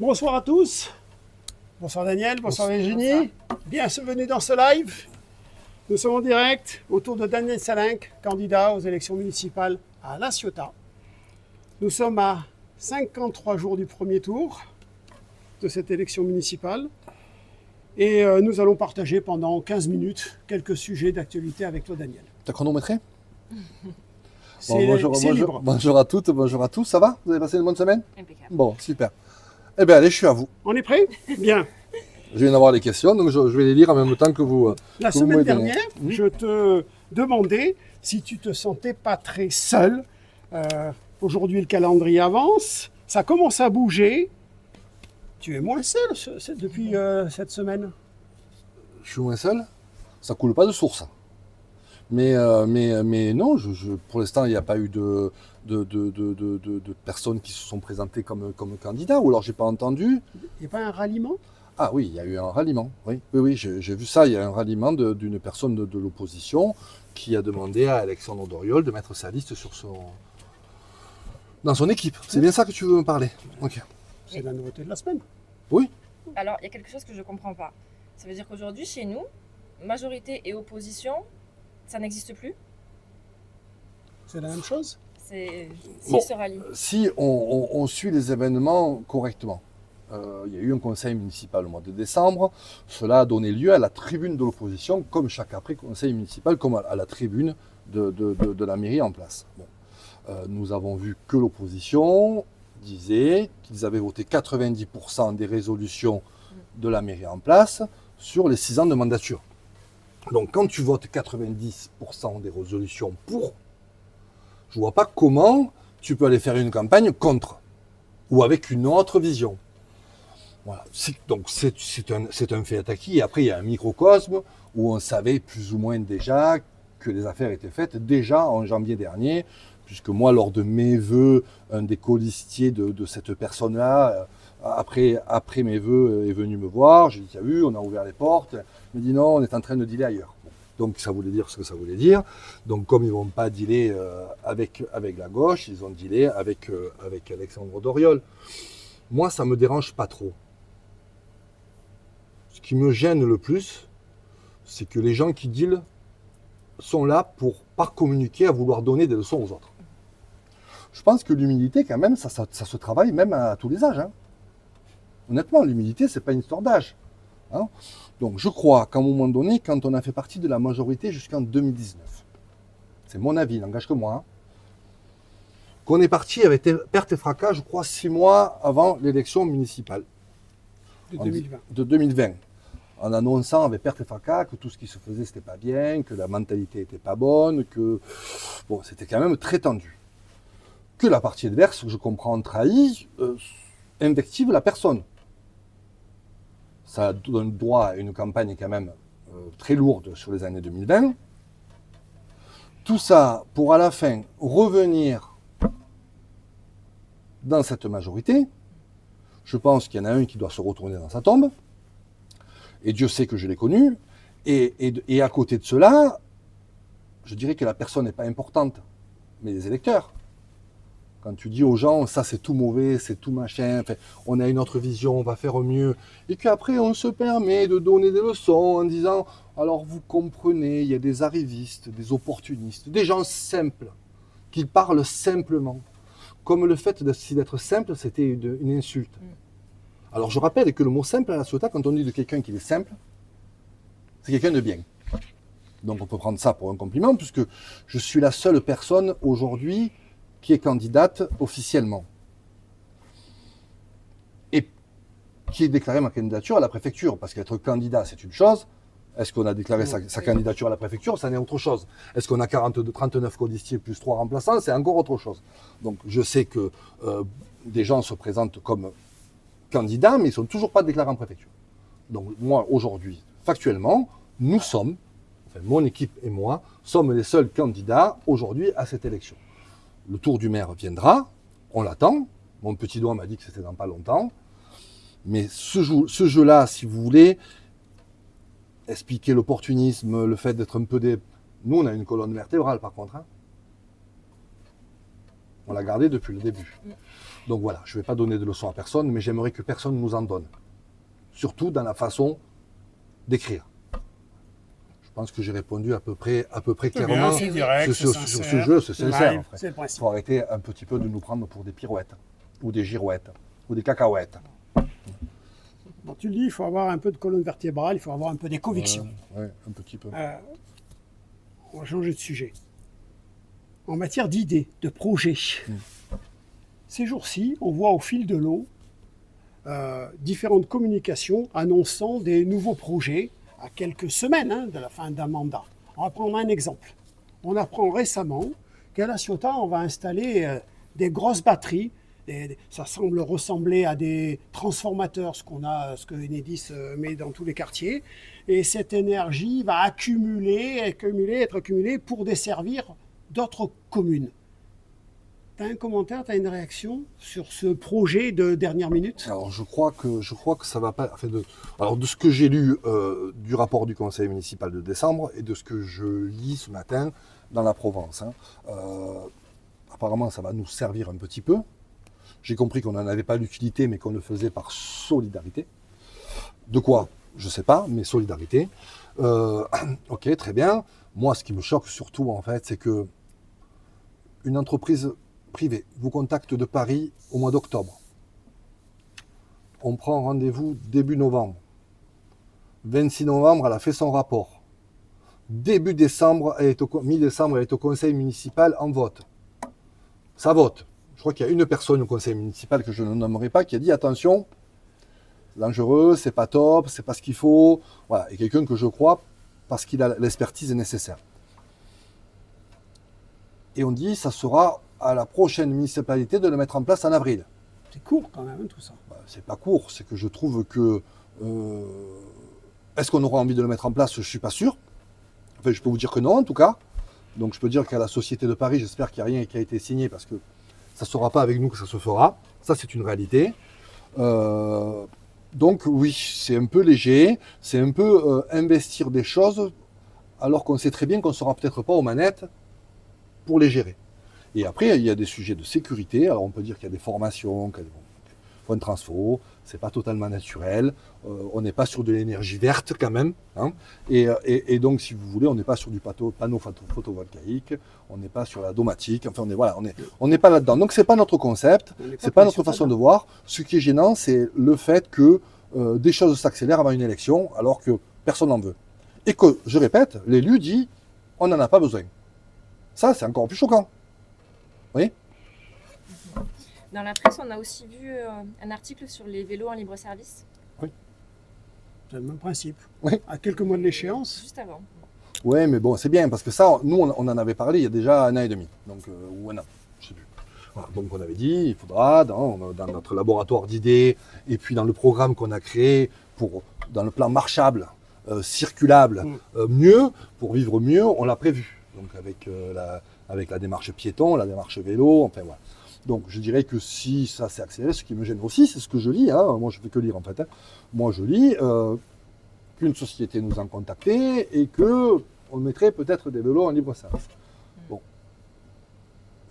Bonsoir à tous. Bonsoir Daniel, bonsoir Virginie. Bienvenue dans ce live. Nous sommes en direct autour de Daniel Salinck, candidat aux élections municipales à La Ciotat. Nous sommes à 53 jours du premier tour de cette élection municipale. Et nous allons partager pendant 15 minutes quelques sujets d'actualité avec toi Daniel. T'as chronométré? C'est libre. Bonjour à toutes, bonjour à tous, ça va? Vous avez passé une bonne semaine? Impeccable. Bon, super. Eh bien allez, je suis à vous. On est prêt? Bien. Je viens d'avoir les questions, donc je vais les lire en même temps que vous. La semaine dernière, je te demandais si tu te sentais pas très seul. Aujourd'hui, le calendrier avance, ça commence à bouger. Tu es moins seul depuis cette semaine. Je suis moins seul. Ça coule pas de source. Mais non, pour l'instant, il n'y a pas eu de personnes qui se sont présentées comme candidats, ou alors j'ai pas entendu. Il n'y a pas un ralliement? Ah oui, il y a eu un ralliement. Oui, j'ai vu ça. Il y a un ralliement d'une personne de l'opposition qui a demandé à Alexandre Doriol de mettre sa liste dans son équipe. C'est bien ça que tu veux me parler? Ok. C'est la nouveauté de la semaine. Oui. Alors, il y a quelque chose que je ne comprends pas. Ça veut dire qu'aujourd'hui, chez nous, majorité et opposition, ça n'existe plus? C'est la même chose? Se rallient. Si on suit les événements correctement. Il y a eu un conseil municipal au mois de décembre. Cela a donné lieu à la tribune de l'opposition, comme chaque après conseil municipal, comme à la tribune de la mairie en place. Bon. Nous avons vu que l'opposition disait qu'ils avaient voté 90% des résolutions de la mairie en place sur les 6 ans de mandature. Donc quand tu votes 90% des résolutions pour, je ne vois pas comment tu peux aller faire une campagne contre ou avec une autre vision. Voilà. Donc c'est un fait acquis. Et après, il y a un microcosme où on savait plus ou moins déjà que les affaires étaient faites déjà en janvier dernier, puisque moi, lors de mes vœux, un des colistiers de cette personne-là, après mes vœux, est venu me voir. J'ai dit, tu as vu, on a ouvert les portes. Il m'a dit, non, on est en train de dealer ailleurs. Bon. Donc ça voulait dire ce que ça voulait dire. Donc comme ils ne vont pas dealer avec la gauche, ils ont dealé avec Alexandre Doriol. Moi, ça ne me dérange pas trop. Ce qui me gêne le plus, c'est que les gens qui dealent sont là pour pas communiquer, à vouloir donner des leçons aux autres. Je pense que l'humilité, quand même, ça se travaille même à tous les âges. Hein. Honnêtement, l'humilité, c'est pas une histoire d'âge. Hein. Donc je crois qu'à un moment donné, quand on a fait partie de la majorité jusqu'en 2019, c'est mon avis, n'engage que moi, hein, qu'on est parti avec perte et fracas, je crois, 6 mois avant l'élection municipale. De 2020. En annonçant avec perte et fracas que tout ce qui se faisait, c'était pas bien, que la mentalité était pas bonne, que bon, c'était quand même très tendu. Que la partie adverse, que je comprends, trahit, invective la personne. Ça donne droit à une campagne quand même très lourde sur les années 2020. Tout ça pour à la fin revenir dans cette majorité. Je pense qu'il y en a un qui doit se retourner dans sa tombe. Et Dieu sait que je l'ai connu. Et à côté de cela, je dirais que la personne n'est pas importante, mais les électeurs. Quand tu dis aux gens, ça c'est tout mauvais, c'est tout machin, enfin, on a une autre vision, on va faire mieux. Et qu'après on se permet de donner des leçons en disant, alors vous comprenez, il y a des arrivistes, des opportunistes, des gens simples, qui parlent simplement. Comme le fait d'être simple, c'était une insulte. Alors je rappelle que le mot simple à La Ciotat, quand on dit de quelqu'un qui est simple, c'est quelqu'un de bien. Donc on peut prendre ça pour un compliment, puisque je suis la seule personne aujourd'hui qui est candidate officiellement. Et qui ait déclaré ma candidature à la préfecture, parce qu'être candidat, c'est une chose. Est-ce qu'on a déclaré sa candidature à la préfecture? Ça n'est autre chose. Est-ce qu'on a 39 colistiers plus 3 remplaçants? C'est encore autre chose. Donc je sais que des gens se présentent comme candidats, mais ils ne sont toujours pas déclarés en préfecture. Donc moi, aujourd'hui, factuellement, nous sommes, enfin mon équipe et moi, sommes les seuls candidats aujourd'hui à cette élection. Le tour du maire viendra, on l'attend. Mon petit doigt m'a dit que c'était dans pas longtemps. Mais ce jeu-là, si vous voulez, expliquer l'opportunisme, le fait d'être un peu des... Nous, on a une colonne vertébrale, par contre. Hein. On l'a gardée depuis le début. Donc voilà, je ne vais pas donner de leçons à personne, mais j'aimerais que personne nous en donne. Surtout dans la façon d'écrire. Je pense que j'ai répondu à peu près clairement. C'est direct, sur ce jeu, c'est sincère. live, Après. c'est le Il principe. faut arrêter un petit peu de nous prendre pour des pirouettes, ou des girouettes, ou des cacahuètes. Bon, tu le dis, il faut avoir un peu de colonne vertébrale, il faut avoir un peu des convictions. Ouais, un petit peu. On va changer de sujet. En matière d'idées, de projets, ces jours-ci, on voit au fil de l'eau différentes communications annonçant des nouveaux projets à quelques semaines de la fin d'un mandat. On va prendre un exemple. On apprend récemment qu'à La Ciotat, on va installer des grosses batteries. Et ça semble ressembler à des transformateurs, ce que Enedis met dans tous les quartiers. Et cette énergie va être accumulée pour desservir d'autres communes. Tu as un commentaire, tu as une réaction sur ce projet de dernière minute? Alors je crois que ça va pas. Alors de ce que j'ai lu du rapport du conseil municipal de décembre et de ce que je lis ce matin dans la Provence, apparemment ça va nous servir un petit peu. J'ai compris qu'on n'en avait pas l'utilité, mais qu'on le faisait par solidarité. De quoi? Je ne sais pas, mais solidarité. Ok, très bien. Moi, ce qui me choque surtout, en fait, c'est que une entreprise privée vous contacte de Paris au mois d'octobre. On prend rendez-vous début novembre. 26 novembre, elle a fait son rapport. Début décembre, mi-décembre, elle est au conseil municipal en vote. Ça vote. Je crois qu'il y a une personne au conseil municipal que je ne nommerai pas qui a dit attention, c'est dangereux, c'est pas top, c'est pas ce qu'il faut. Voilà, et quelqu'un que je crois parce qu'il a l'expertise nécessaire. Et on dit ça sera à la prochaine municipalité de le mettre en place en avril. C'est court quand même tout ça. C'est pas court, c'est que je trouve que est-ce qu'on aura envie de le mettre en place? Je suis pas sûr. Enfin, je peux vous dire que non en tout cas. Donc je peux dire qu'à la Société de Paris, j'espère qu'il n'y a rien qui a été signé parce que ça ne sera pas avec nous que ça se fera. Ça, c'est une réalité. Donc, oui, c'est un peu léger. C'est un peu investir des choses alors qu'on sait très bien qu'on ne sera peut-être pas aux manettes pour les gérer. Et après, il y a des sujets de sécurité. Alors, on peut dire qu'il y a des formations, qu'il faut un transfo. C'est pas totalement naturel. On n'est pas sur de l'énergie verte quand même. Et donc, si vous voulez, on n'est pas sur du panneau photovoltaïque. On n'est pas sur la domatique. Enfin, on n'est pas là-dedans. Donc, c'est pas notre concept. C'est pas notre façon de voir. Ce qui est gênant, c'est le fait que des choses s'accélèrent avant une élection, alors que personne n'en veut. Et que, je répète, l'élu dit, on n'en a pas besoin. Ça, c'est encore plus choquant. Oui. Dans la presse, on a aussi vu un article sur les vélos en libre service. Oui. C'est le même principe. Oui. À quelques mois de l'échéance. Juste avant. Oui, mais bon, c'est bien, parce que ça, nous, on en avait parlé il y a déjà 1 an et demi. Donc, ou 1 an, je ne sais plus. Voilà, donc, on avait dit, il faudra, dans notre laboratoire d'idées, et puis dans le programme qu'on a créé, dans le plan marchable, circulable, mieux, pour vivre mieux, on l'a prévu. Donc, avec la démarche piéton, la démarche vélo, enfin, voilà. Donc je dirais que si ça s'est accéléré, ce qui me gêne aussi, c'est ce que je lis, moi je ne fais que lire en fait, moi je lis qu'une société nous a contacté et qu'on mettrait peut-être des vélos en libre service. Bon.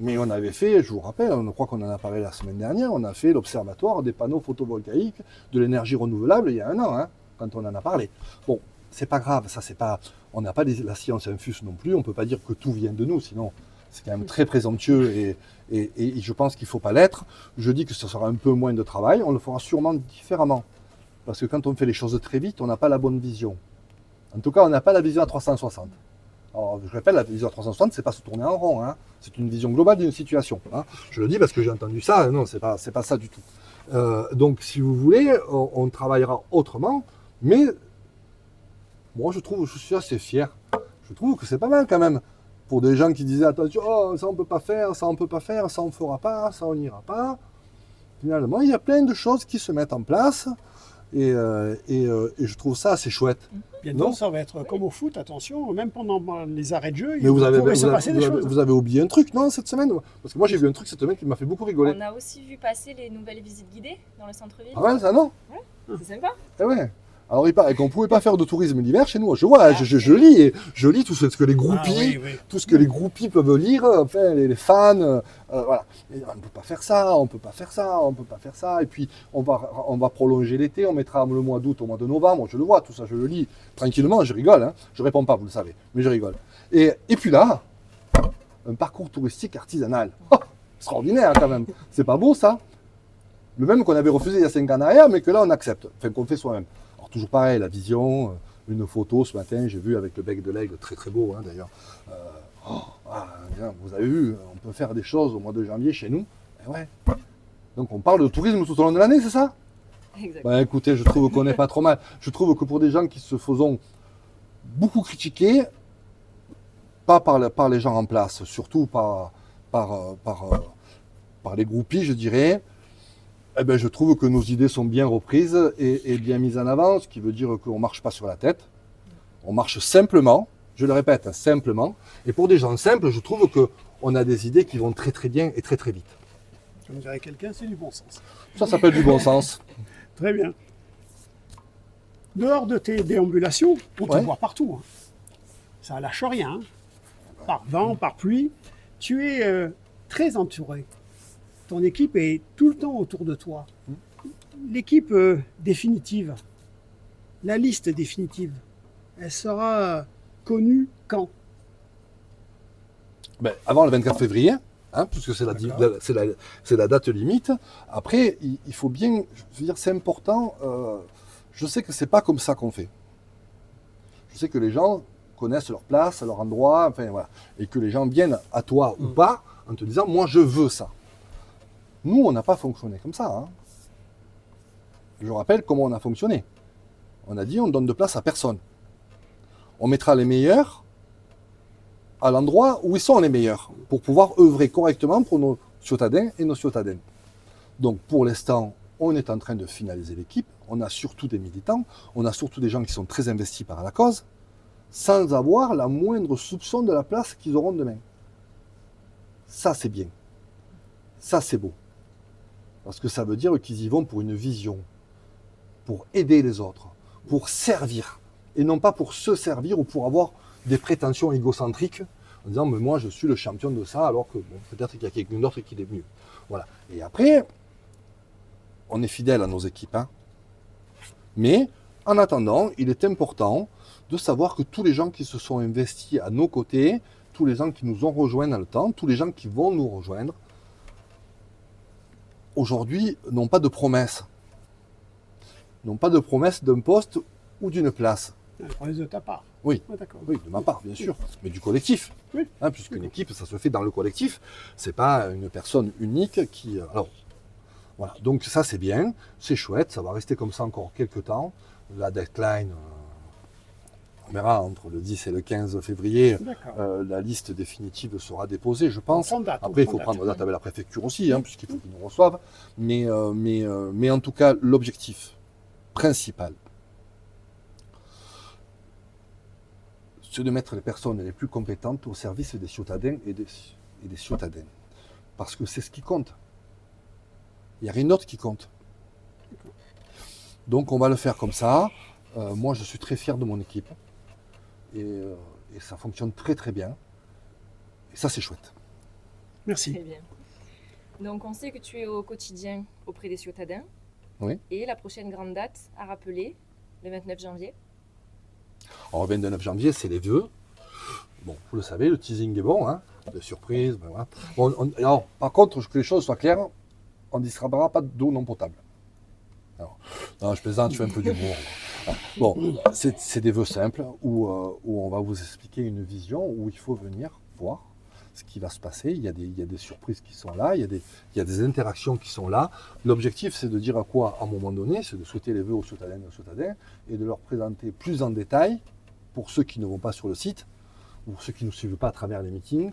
Mais on avait fait, je vous rappelle, je crois qu'on en a parlé la semaine dernière, on a fait l'observatoire des panneaux photovoltaïques de l'énergie renouvelable il y a 1 an, quand on en a parlé. Bon, c'est pas grave, ça c'est pas, on n'a pas la science infuse non plus, on ne peut pas dire que tout vient de nous, sinon c'est quand même très présomptueux et je pense qu'il ne faut pas l'être. Je dis que ce sera un peu moins de travail, on le fera sûrement différemment. Parce que quand on fait les choses très vite, on n'a pas la bonne vision. En tout cas, on n'a pas la vision à 360. Alors, je répète, la vision à 360, c'est pas se tourner en rond. C'est une vision globale d'une situation. Je le dis parce que j'ai entendu ça. Non, c'est pas ça du tout. Donc, si vous voulez, on travaillera autrement. Mais moi, je suis assez fier. Je trouve que c'est pas mal quand même. Pour des gens qui disaient attention, ça on peut pas faire, ça on peut pas faire, ça on fera pas, ça on n'ira pas. Finalement, il y a plein de choses qui se mettent en place et je trouve ça assez chouette. Bientôt, ça va être comme au foot, attention, même pendant les arrêts de jeu, mais vous avez oublié un truc, non, cette semaine? Parce que moi j'ai vu un truc cette semaine qui m'a fait beaucoup rigoler. On a aussi vu passer les nouvelles visites guidées dans le centre-ville. Ah ouais, ça non? Ouais, c'est sympa. Eh ouais. Alors, il paraît qu'on ne pouvait pas faire de tourisme l'hiver chez nous. Je vois, je lis tout ce que les groupies, tout ce que les groupies peuvent lire, enfin, les fans, voilà. Et on ne peut pas faire ça, on ne peut pas faire ça, on ne peut pas faire ça. Et puis, on va prolonger l'été, on mettra le mois d'août au mois de novembre. Je le vois, tout ça, je le lis tranquillement, je rigole. Hein. Je ne réponds pas, vous le savez, mais je rigole. Et puis là, un parcours touristique artisanal. Oh, extraordinaire quand même. C'est pas beau ça? Le même qu'on avait refusé il y a 5 ans en arrière, mais que là on accepte, enfin qu'on fait soi-même. Alors toujours pareil, la vision, une photo ce matin, j'ai vu avec le bec de l'aigle, très très beau hein, d'ailleurs. Vous avez vu, on peut faire des choses au mois de janvier chez nous. Et ouais. Donc on parle de tourisme tout au long de l'année, c'est ça? Exactement. Bah, écoutez, je trouve qu'on n'est pas trop mal. Je trouve que pour des gens qui se faisons beaucoup critiquer, pas par les gens en place, surtout par les groupies, je dirais, eh ben, je trouve que nos idées sont bien reprises et bien mises en avant, ce qui veut dire qu'on ne marche pas sur la tête. On marche simplement, je le répète, simplement. Et pour des gens simples, je trouve qu'on a des idées qui vont très très bien et très très vite. Comme dirait quelqu'un, c'est du bon sens. Ça s'appelle du bon sens. Très bien. Dehors de tes déambulations, on te voit partout. Hein. Ça lâche rien. Hein. Par vent, par pluie. Tu es très entouré. Ton équipe est tout le temps autour de toi. L'équipe définitive, la liste définitive, elle sera connue quand? Ben, avant le 24 février, hein, puisque c'est la date limite. Après, il faut bien, je veux dire, c'est important. Je sais que c'est pas comme ça qu'on fait. Je sais que les gens connaissent leur place, leur endroit, enfin voilà, et que les gens viennent à toi ou pas en te disant, moi je veux ça. Nous, on n'a pas fonctionné comme ça. Hein. Je rappelle comment on a fonctionné. On a dit, on donne de place à personne. On mettra les meilleurs à l'endroit où ils sont les meilleurs, pour pouvoir œuvrer correctement pour nos ciotadens et nos ciotadaines. Donc pour l'instant, on est en train de finaliser l'équipe, on a surtout des militants, on a surtout des gens qui sont très investis par la cause, sans avoir la moindre soupçon de la place qu'ils auront demain. Ça c'est bien, ça c'est beau, parce que ça veut dire qu'ils y vont pour une vision, pour aider les autres, pour servir, et non pas pour se servir ou pour avoir des prétentions égocentriques en disant mais moi je suis le champion de ça alors que bon, peut-être qu'il y a quelqu'un d'autre qui est mieux. Voilà. Et après, on est fidèle à nos équipes. Hein. Mais en attendant, il est important de savoir que tous les gens qui se sont investis à nos côtés, tous les gens qui nous ont rejoints dans le temps, tous les gens qui vont nous rejoindre, aujourd'hui n'ont pas de promesse. N'ont pas de promesse d'un poste ou d'une place. La promesse de ta part. Oui, d'accord. Oui, de ma part, bien sûr, mais du collectif. Oui. Hein, puisqu'une équipe, ça se fait dans le collectif. C'est pas une personne unique qui. Alors, voilà. Donc ça, c'est bien, c'est chouette, ça va rester comme ça encore quelques temps. La deadline, on verra entre le 10 et le 15 février, la liste définitive sera déposée, je pense. Après, il faut prendre date avec la préfecture aussi, hein, puisqu'il faut qu'ils nous reçoivent. Mais en tout cas, l'objectif principal, c'est de mettre les personnes les plus compétentes au service des ciotadens et des ciotadaines. Parce que c'est ce qui compte. Il n'y a rien d'autre qui compte. Donc on va le faire comme ça. Moi je suis très fier de mon équipe. Et ça fonctionne très très bien. Et ça c'est chouette. Merci. Très bien. Donc on sait que tu es au quotidien auprès des ciotadens. Oui. Et la prochaine grande date à rappeler, le 29 janvier. Alors, le 29 janvier, c'est les vœux. Bon, vous le savez, le teasing est bon, hein, de surprise. Ben voilà. Bon, alors, par contre, que les choses soient claires, on ne distribuera pas d'eau non potable. Alors, non, je plaisante, je fais un peu d'humour. Bon, c'est des vœux simples où on va vous expliquer une vision, où il faut venir voir ce qui va se passer. Il y a des surprises qui sont là, il y a des interactions qui sont là. L'objectif, c'est de dire à quoi, à un moment donné, c'est de souhaiter les vœux aux ciotadens et aux ciotadens et de leur présenter plus en détail, pour ceux qui ne vont pas sur le site, ou ceux qui ne nous suivent pas à travers les meetings,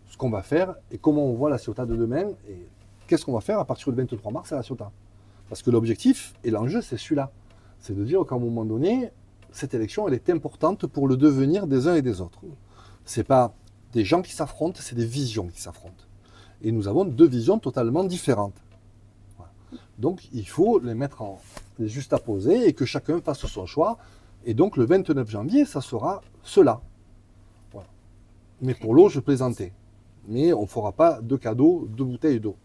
ce qu'on va faire et comment on voit la Ciotat de demain et qu'est-ce qu'on va faire à partir du 23 mars à la Ciotat. Parce que l'objectif et l'enjeu, c'est celui-là. C'est de dire qu'à un moment donné, cette élection, elle est importante pour le devenir des uns et des autres. C'est pas des gens qui s'affrontent, c'est des visions qui s'affrontent. Et nous avons deux visions totalement différentes. Voilà. Donc il faut les mettre les juste à poser et que chacun fasse son choix. Et donc le 29 janvier, ça sera cela. Voilà. Mais pour l'eau, je plaisantais. Mais on ne fera pas de cadeaux, de bouteilles d'eau.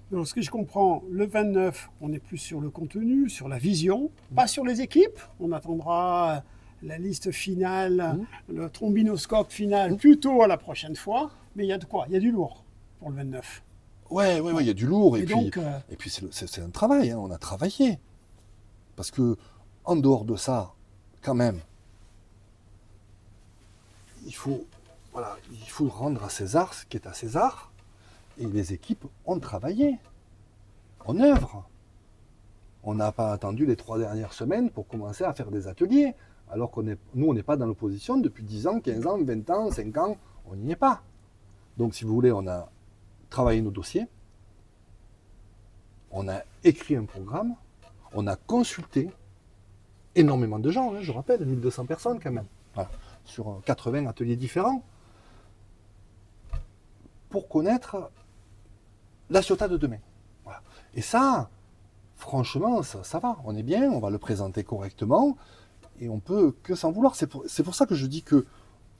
Donc, ce que je comprends, le 29, on est plus sur le contenu, sur la vision, pas sur les équipes. On attendra la liste finale, le trombinoscope final plutôt à la prochaine fois. Mais il y a de quoi? Il y a du lourd pour le 29. Ouais, il y a du lourd. Et donc, puis c'est un travail, hein, on a travaillé. Parce que en dehors de ça, quand même, il faut rendre à César ce qui est à César. Et les équipes ont travaillé, en œuvre. On n'a pas attendu les 3 dernières semaines pour commencer à faire des ateliers. Alors qu'on nous, on n'est pas dans l'opposition depuis 10 ans, 15 ans, 20 ans, 5 ans, on n'y est pas. Donc, si vous voulez, on a travaillé nos dossiers, on a écrit un programme, on a consulté énormément de gens, hein, je rappelle, 1200 personnes quand même, voilà, sur 80 ateliers différents, pour connaître la Ciotat de demain. Voilà. Et ça, franchement, ça va, on est bien, on va le présenter correctement, et on peut que s'en vouloir. C'est pour ça que je dis que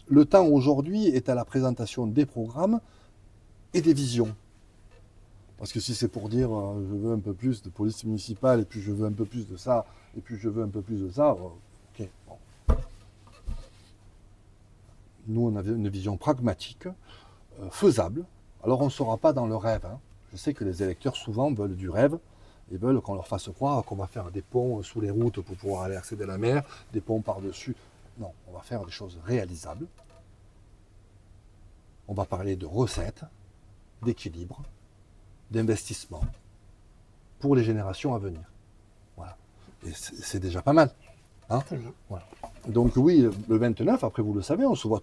le temps aujourd'hui est à la présentation des programmes et des visions. Parce que si c'est pour dire je veux un peu plus de police municipale, et puis je veux un peu plus de ça, et puis je veux un peu plus de ça, ok. Bon. Nous, on avait une vision pragmatique, faisable. Alors on ne sera pas dans le rêve. Hein. Je sais que les électeurs souvent veulent du rêve, et veulent qu'on leur fasse croire qu'on va faire des ponts sous les routes pour pouvoir aller accéder à la mer, des ponts par-dessus. Non, on va faire des choses réalisables. On va parler de recettes, d'équilibre, d'investissement pour les générations à venir. Voilà. Et c'est déjà pas mal. Hein, voilà. Donc oui, le 29, après vous le savez, on se voit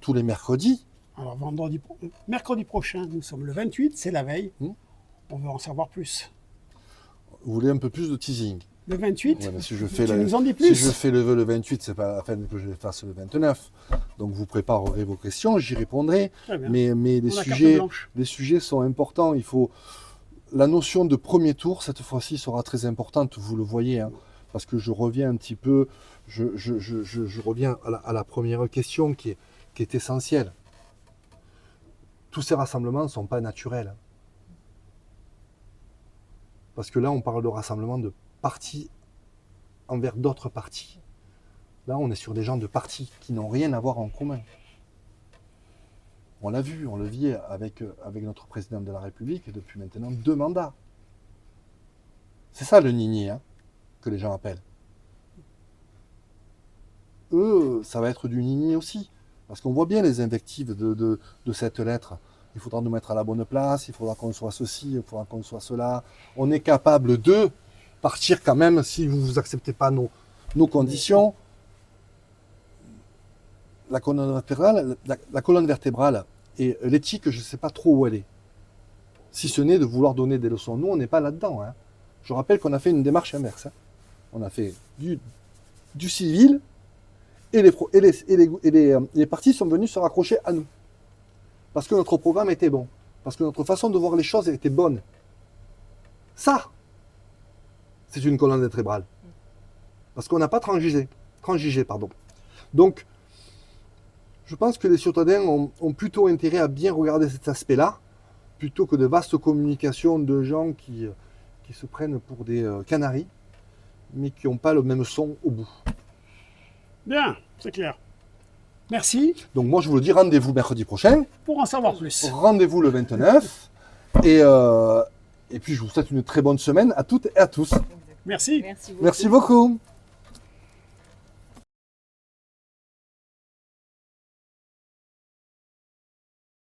tous les mercredis. Alors mercredi prochain, nous sommes le 28, c'est la veille. On veut en savoir plus. Vous voulez un peu plus de teasing? Le 28, ouais, si nous en dis plus. Si je fais le vœu le 28, c'est pas la peine que je le fasse le 29. Donc vous préparerez vos questions, j'y répondrai. Mais les sujets sont importants. Il faut la notion de premier tour cette fois-ci sera très importante. Vous le voyez, hein, parce que je reviens un petit peu. Je reviens à la première question qui est essentielle. Tous ces rassemblements ne sont pas naturels. Parce que là, on parle de rassemblement de partis envers d'autres partis. Là, on est sur des gens de partis qui n'ont rien à voir en commun. On l'a vu, on le vit avec notre président de la République depuis maintenant 2 mandats. C'est ça le nini, hein, que les gens appellent. Eux, ça va être du nini aussi. Parce qu'on voit bien les invectives de cette lettre. Il faudra nous mettre à la bonne place, il faudra qu'on soit ceci, il faudra qu'on soit cela. On est capable de partir quand même, si vous n'acceptez pas nos conditions. La colonne vertébrale et l'éthique, je ne sais pas trop où elle est. Si ce n'est de vouloir donner des leçons. Nous, on n'est pas là-dedans. Hein. Je rappelle qu'on a fait une démarche inverse. Hein. On a fait du civil et les partis sont venus se raccrocher à nous. Parce que notre programme était bon. Parce que notre façon de voir les choses était bonne. Ça, c'est une colonne vertébrale. Parce qu'on n'a pas transigé. Donc, je pense que les citadins ont plutôt intérêt à bien regarder cet aspect-là, plutôt que de vastes communications de gens qui se prennent pour des canaris, mais qui n'ont pas le même son au bout. Bien, c'est clair. Merci. Donc moi, je vous le dis, rendez-vous mercredi prochain. Pour en savoir plus. Rendez-vous le 29. Et puis, je vous souhaite une très bonne semaine à toutes et à tous. Merci. Merci beaucoup. Merci beaucoup.